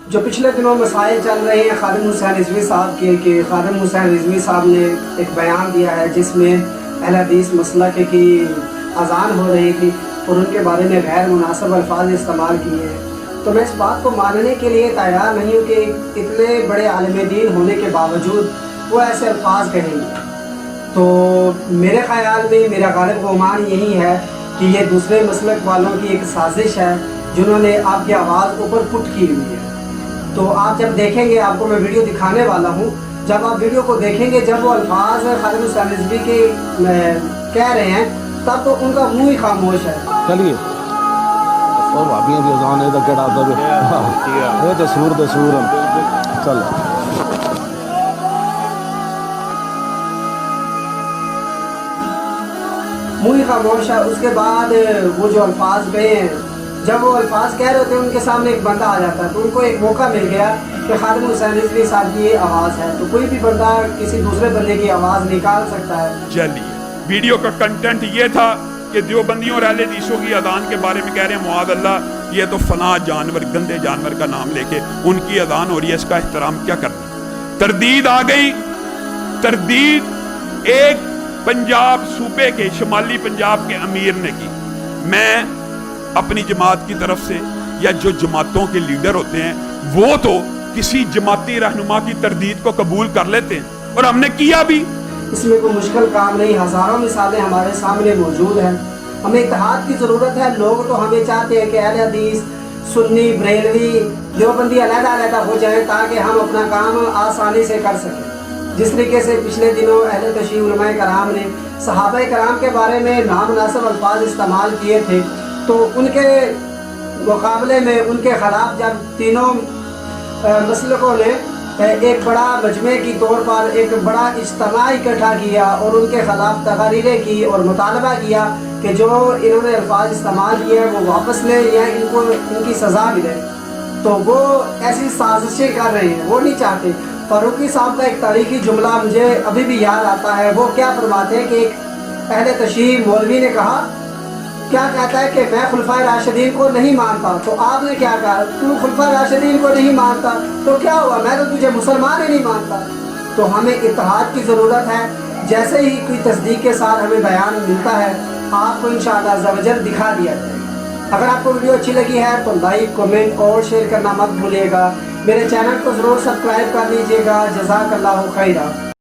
جو پچھلے دنوں مسائل چل رہے ہیں خادم حسین رضوی صاحب کے کہ خادم حسین رضوی صاحب نے ایک بیان دیا ہے جس میں اہل حدیث مسلک کی اذان ہو رہی تھی اور ان کے بارے میں غیر مناسب الفاظ استعمال کیے ہیں، تو میں اس بات کو ماننے کے لیے تیار نہیں ہوں کہ اتنے بڑے عالم دین ہونے کے باوجود وہ ایسے الفاظ کہیں گے۔ تو میرے خیال میں میرا غالب گمان یہی ہے کہ یہ دوسرے مسلک والوں کی ایک سازش ہے جنہوں نے آپ کی آواز اوپر پٹ کی ہوئی ہے۔ تو آپ جب دیکھیں گے، آپ کو میں ویڈیو دکھانے والا ہوں، جب آپ ویڈیو کو دیکھیں گے، جب وہ الفاظ خادم حسین رضوی کے کہہ رہے ہیں تب تو ان کا منہ ہی خاموش ہے۔ چلیے اور بھابیاں دی اذان ہے کیڑا دے اے تے سور چل منہ ہی خاموش ہے۔ اس کے بعد وہ جو الفاظ گئے ہیں، جب وہ الفاظ کہہ رہے ہوتے ہیں ان کے سامنے ایک بندہ آ جاتا ہے تو ان کو ایک موقع مل گیا کہ خادم حسین رضوی صاحب کی یہ آواز ہے، تو کوئی بھی بندہ کسی دوسرے بندے کی آواز نکال سکتا ہے۔ چلیے ویڈیو کا کنٹینٹ یہ تھا کہ دیوبندیوں اور اہل حدیثوں کی اذان کے بارے میں کہہ رہے ہیں معاذ اللہ یہ تو فلاں جانور، گندے جانور کا نام لے کے ان کی اذان ہو رہی ہے، اس کا احترام کیا کرنا۔ تردید آ گئی، تردید ایک پنجاب صوبے کے شمالی پنجاب کے امیر نے کی۔ میں اپنی جماعت کی طرف سے یا جو جماعتوں کے لیڈر ہوتے ہیں وہ تو کسی جماعتی رہنما کی تردید کو قبول کر لیتے ہیں اور ہم نے کیا بھی۔ اس میں کوئی مشکل کام نہیں، ہزاروں مثالیں ہمارے سامنے موجود ہیں۔ ہمیں اتحاد کی ضرورت ہے۔ لوگ تو ہمیں چاہتے ہیں کہ اہل حدیث، سنی، بریلوی، دیوبندی علیحدہ علیحدہ ہو جائیں تاکہ ہم اپنا کام آسانی سے کر سکیں۔ جس طریقے سے پچھلے دنوں اہل تشیع علماء کرام نے صحابہ کرام کے بارے میں نامناسب الفاظ استعمال کیے تھے، تو ان کے مقابلے میں ان کے خلاف جب تینوں مسلکوں نے ایک بڑا مجمع کی طور پر ایک بڑا اجتماع اکٹھا کیا اور ان کے خلاف تقاریریں کی اور مطالبہ کیا کہ جو انہوں نے الفاظ استعمال کیے ہیں وہ واپس لیں یا ان کی سزا ملے، تو وہ ایسی سازشیں کر رہے ہیں، وہ نہیں چاہتے۔ فاروقی صاحب کا ایک تاریخی جملہ مجھے ابھی بھی یاد آتا ہے۔ وہ کیا فرماتے ہیں کہ ایک اہل تشیع مولوی نے کہا، کیا کہتا ہے کہ میں خلفائے راشدین کو نہیں مانتا، تو آپ نے کیا کہا، تو خلفائے راشدین کو نہیں مانتا تو کیا ہوا، میں تو تجھے مسلمان ہی نہیں مانتا۔ تو ہمیں اتحاد کی ضرورت ہے۔ جیسے ہی کوئی تصدیق کے ساتھ ہمیں بیان ملتا ہے آپ کو انشاءاللہ عز و جل دکھا دیا جائے گا۔ اگر آپ کو ویڈیو اچھی لگی ہے تو لائک، کمنٹ اور شیئر کرنا مت بھولیے گا۔ میرے چینل کو ضرور سبسکرائب کر لیجیے گا۔ جزاک اللہ خیرہ۔